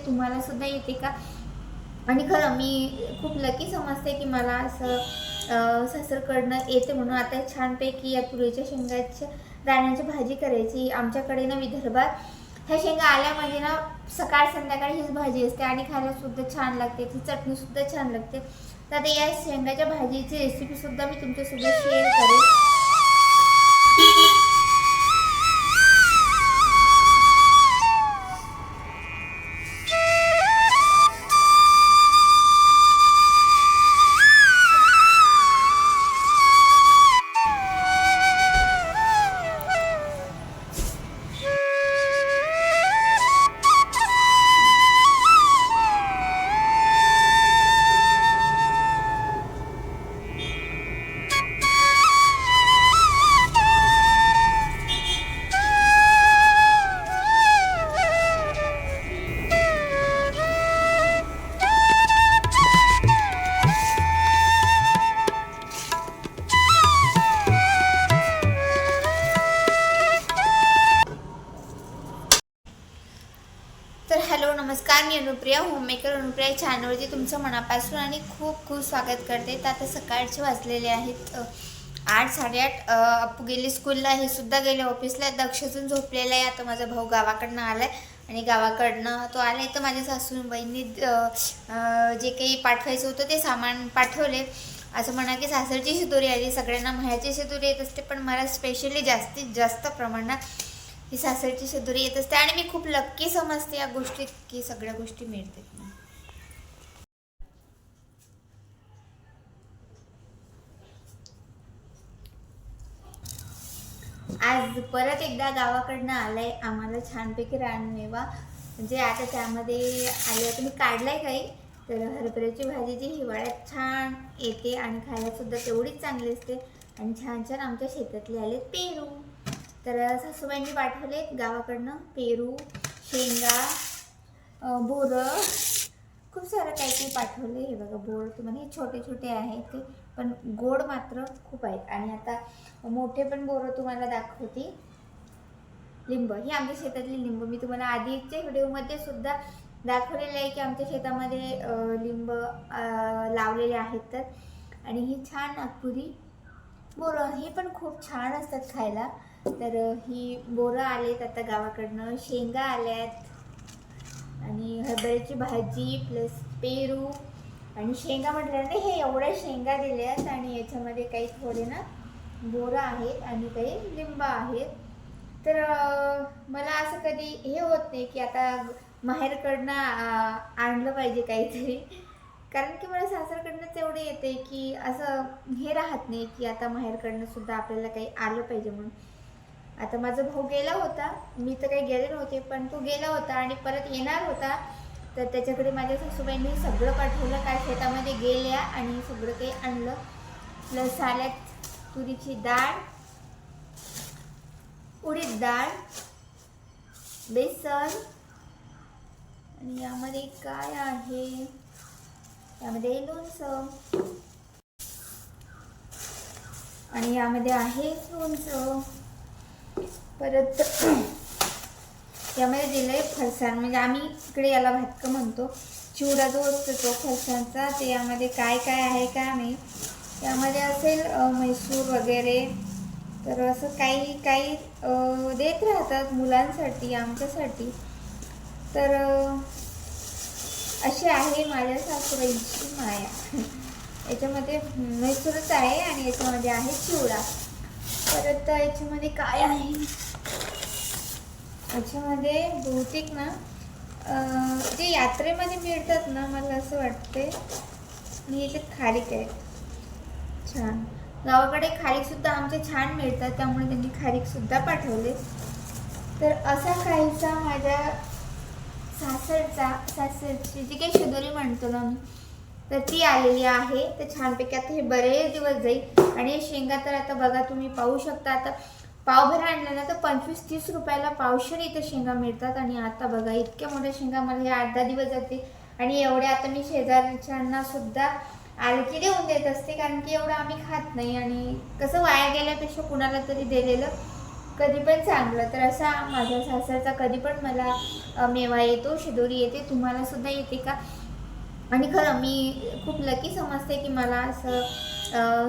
तुम्हाला सुद्धा येते का? आणि खरं मी खूप लकी समजते की मला असं सासरकडनं येते म्हणून. आता छानपैकी या तुरीच्या शेंगाच्या दाण्याची भाजी करायची. आमच्याकडे ना विदर्भात ह्या शेंगा आल्या म्हणजे ना सकाळ संध्याकाळ हीच भाजी असते आणि खायला सुद्धा छान लागते, ती चटणी सुद्धा छान लागते. तर आता या शेंगाच्या भाजीची रेसिपी सुद्धा मी तुमच्यासोबत शेअर करेन. तर हॅलो नमस्कार, मी अनुप्रिया होममेकर अनुप्रिया चॅनलवरती तुमचं मनापासून आणि खूप खूप स्वागत करते. तर आता सकाळचे वाजलेले आहेत 8 8:30. अप्पू गेले स्कूलला, हे सुद्धा गेले ऑफिसला. दक्ष अजून झोपलेला आहे. आता माझा भाऊ गावाकडनं आला आहे आणि गावाकडनं तो आला आहे तर माझ्या सासूबाईंनी जे काही पाठवायचं होतं ते सामान पाठवले. असं म्हणा की सासरची शिदोरी आली. सगळ्यांना माहेरची शिदोरी येत असते, पण मला स्पेशली जास्तीत जास्त प्रमाणात ही सासरची शिदोरी येत असते आणि मी खूप लक्की समजते या गोष्टीत की सगळ्या गोष्टी मिळतात. आज परत एकदा गावाकडनं आलाय आम्हाला छानपैकी रानमेवा. म्हणजे आता त्यामध्ये आले तुम्ही काढलाय काही, तर हरभऱ्याची भाजी जी हिवाळ्यात छान येते आणि खायला सुद्धा तेवढीच चांगली असते. आणि छान छान आमच्या शेतातले आले पेरू. तर सासूबाईंनी पाठवले गावाकडनं पेरू, शेंगा, बोरं, खूप सारं काही काही पाठवले. हे बघा बोरं तुम्हाला हे छोटे छोटे आहेत ते, पण गोड मात्र खूप आहेत. आणि आता मोठे पण बोरं तुम्हाला दाखवते. लिंब, ही आमच्या शेतातली लिंब मी तुम्हाला आधीच्या व्हिडिओमध्ये सुद्धा दाखवलेलं आहे की आमच्या शेतामध्ये लिंब लावलेले आहेत. तर आणि ही छान नागपुरी बोरं, हे पण खूप छान असतात खायला. तर ही बोरं आलेत आता गावाकडनं, शेंगा आल्यात आणि हरभऱ्याची भाजी प्लस पेरू आणि शेंगा म्हटल्यानंतर हे एवढ्या शेंगा दिल्यात. आणि याच्यामध्ये काही थोडे ना बोरं आहेत आणि काही लिंब आहेत. तर मला असं कधी हे होत नाही की आता माहेरकडनं आणलं पाहिजे काहीतरी, कारण की मला सासरकडनंच एवढे येते की असं हे राहत नाही की आता माहेरकडनं सुद्धा आपल्याला काही आलं पाहिजे म्हणून. आता माझा भाऊ गेला होता, मी तर काही गेले नव्हते, पण तो गेला होता आणि परत येणार होता. तर त्याच्याकडे माझ्या सासूबाईंनी सगळं पाठवलं, काय शेतामध्ये गेल्या आणि सगळं काही आणलं. प्लस आल्यात तुरीची डाळ, उडीद डाळ, बेसन आणि यामध्ये काय आहे, यामध्ये लोणचं आणि यामध्ये आहे लोणचं. परत यामध्ये दिलंय फरसाण, म्हणजे आम्ही इकडे याला भातकं म्हणतो. चिवडा जो असतो तो फरसाणचा, ते यामध्ये काय काय आहे काय नाही. यामध्ये असेल म्हैसूर वगैरे. तर असं काही काही देत राहतात मुलांसाठी, आमच्यासाठी. तर अशी आहे माझ्या सासूबाईंची माया. याच्यामध्ये म्हैसूरच आहे आणि याच्यामध्ये आहे चिवडा. परत याच्यामध्ये काय आहे, याच्यामध्ये बहुतेक ना जे यात्रेमध्ये मिळतात ना, मला असं वाटते. आणि याच्यात खारीक आहे छान. गावाकडे खारीक सुद्धा आमचे छान मिळतात, त्यामुळे त्यांनी खारीक सुद्धा पाठवले. तर असा काहीसा माझ्या सासरची जी काही शिदोरी म्हणतो ना मी, तर ती आलेली आहे. तर छानपैकी आता हे बरेच दिवस जाईल. आणि शेंगा तर आता बघा तुम्ही पाहू शकता, आता पावभर आणलं ना तर 25-30 रुपयाला पावशेर इथं शेंगा मिळतात. आणि आता बघा इतक्या मोठ्या शेंगा मला हे 8-10 दिवस जाते. आणि एवढ्या आता मी शेजारच्यांना सुद्धा आलं की देऊन देत असते, कारण की एवढं आम्ही खात नाही आणि कसं वाया गेल्यापेक्षा कुणाला तरी दिलेलं कधी पण चांगलं. तर असा माझ्या सासरचा कधी पण मला मेवा येतो, शिदोरी येते. तुम्हाला सुद्धा येते का? आणि खरं मी खूप लकी समजते की मला असं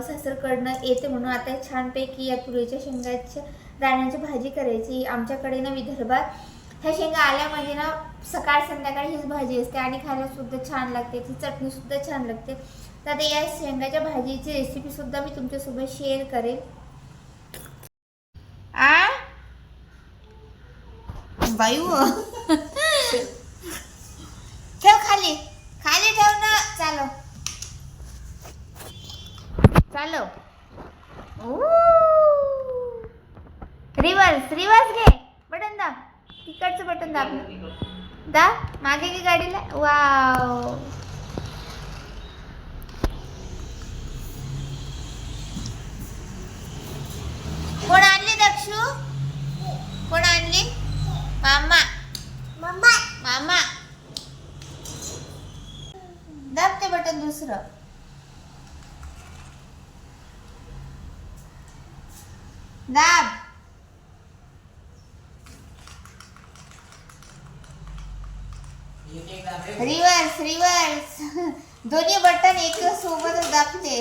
सासरकडनं येते म्हणून. आता छानपैकी या तुरीच्या शेंगाच्या दाण्याची भाजी करायची. आमच्याकडे ना विदर्भात ह्या शेंगा आल्या म्हणजे ना सकाळ संध्याकाळ हीच भाजी असते आणि खायला सुद्धा छान लागते, ती चटणी सुद्धा छान लागते. तर आता या शेंगाच्या भाजीची रेसिपी सुद्धा मी तुमच्यासोबत शेअर करेल. आ बायू ठेव खाली, खाली ठेव ना. चालो चालो. रिवर्स रिवर्स घे. बटन दाब, तिकडचं बटन दाब ना. दा मागे घे गाडीला. वाव. कोण आणली दक्षू? कोण आणली? मामा. मामा मामा. दाब ते बटन दुसरं. दाब. Reverse reverse. दोन्ही बटन एक सोबतच दाबते.